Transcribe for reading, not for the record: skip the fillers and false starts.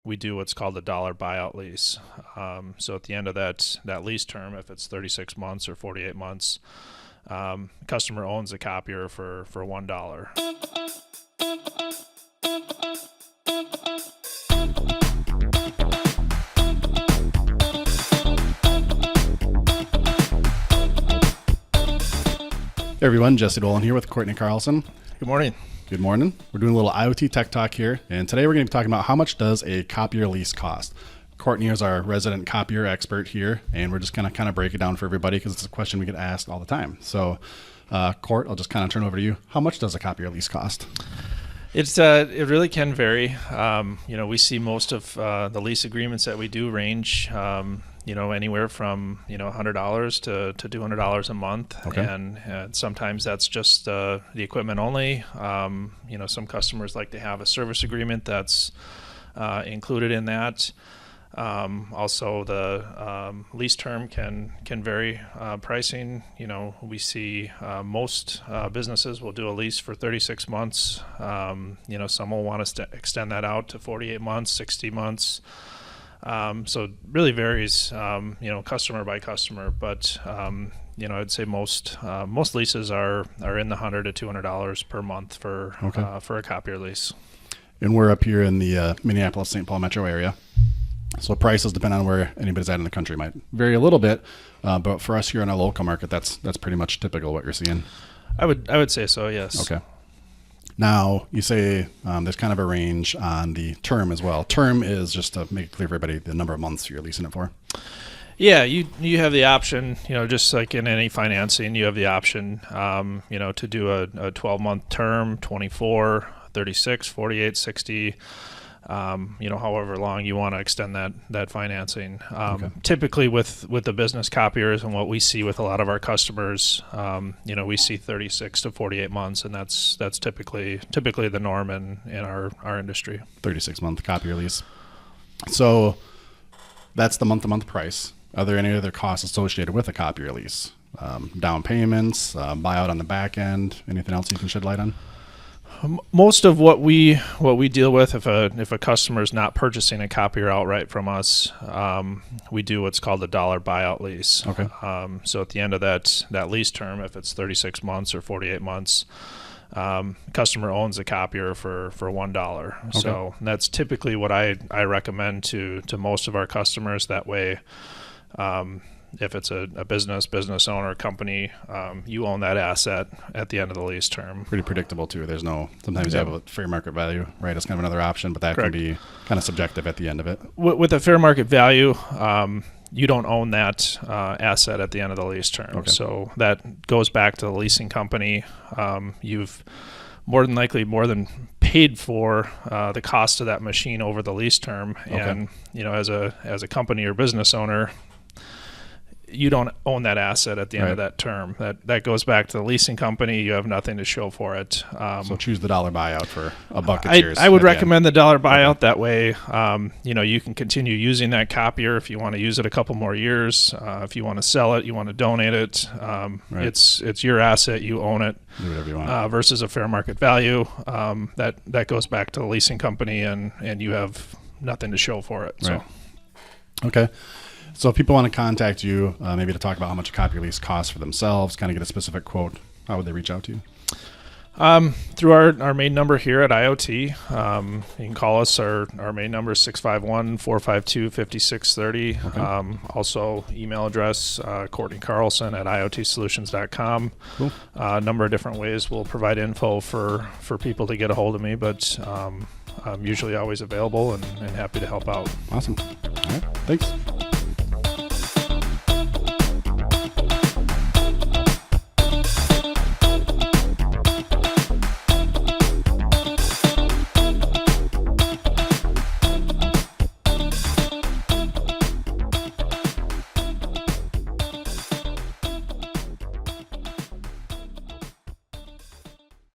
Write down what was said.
we do what's called a dollar buyout lease. So at the end of that lease term, if it's 36 months or 48 months, customer owns a copier for $1. Hey everyone, Jesse Dolan here with Courtney Carlson. Good morning. Good morning. We're doing a little IoT tech talk here, and today we're going to be talking about how much does a copier lease cost. Courtney is our resident copier expert here, and we're just going to kind of break it down for everybody because it's a question we get asked all the time. So, Court, I'll just kind of turn over to you. How much does a copier lease cost? It really can vary. We see most of the lease agreements that we do range, anywhere from $100 to $200 a month. Okay. And sometimes that's just the equipment only. Some customers like to have a service agreement that's included in that. Also, the lease term can vary pricing. We see most businesses will do a lease for 36 months. Some will want to extend that out to 48 months, 60 months. So it really varies, customer by customer. But I'd say most leases are in the $100 to $200 per month for a copier lease. And we're up here in the Minneapolis, St. Paul metro area. So prices, depend on where anybody's at in the country, might vary a little bit, but for us here in our local market, that's pretty much typical what you're seeing. I would say so, yes. Okay. Now you say there's kind of a range on the term as well. Term is, just to make it clear for everybody, the number of months you're leasing it for. Yeah, you have the option, just like in any financing, you have the option, to do a 12-month term, 24, 36, 48, 60. However long you want to extend that financing. Typically with the business copiers and what we see with a lot of our customers, we see 36 to 48 months, and that's typically the norm in our industry. 36-month copier lease. So that's the month-to-month price. Are there any other costs associated with a copier lease? Down payments, buyout on the back end, anything else you can shed light on? Most of what we deal with, if a customer is not purchasing a copier outright from us, we do what's called a dollar buyout lease. Okay. So at the end of that lease term, if it's 36 months or 48 months, customer owns a copier for $1. Okay. So that's typically what I recommend to most of our customers. That way, if it's a business owner company, you own that asset at the end of the lease term. Pretty predictable too. Sometimes you have a fair market value, right? It's kind of another option, but that Correct. Can be kind of subjective at the end of it. With a fair market value, you don't own that asset at the end of the lease term. Okay. So that goes back to the leasing company. You've more than paid for the cost of that machine over the lease term. Okay. And as a company or business owner, you don't own that asset at the end Right. of that term. That goes back to the leasing company. You have nothing to show for it. So choose the dollar buyout for a buck. It's yours. I would recommend the dollar buyout. Okay. That way, you can continue using that copier if you want to use it a couple more years. If you want to sell it, you want to donate it. Right. It's your asset. You own it. Do whatever you want. Versus a fair market value. That goes back to the leasing company, and you have nothing to show for it. Right. So. Okay. So if people want to contact you, maybe to talk about how much a copier lease costs for themselves, kind of get a specific quote, how would they reach out to you? Through our main number here at IoT. You can call us. Our main number is 651-452-5630. Okay. Also, email address, Courtney Carlson at iotsolutions.com. Cool. A number of different ways we'll provide info for people to get a hold of me, but I'm usually always available and happy to help out. Awesome. All right. Thanks.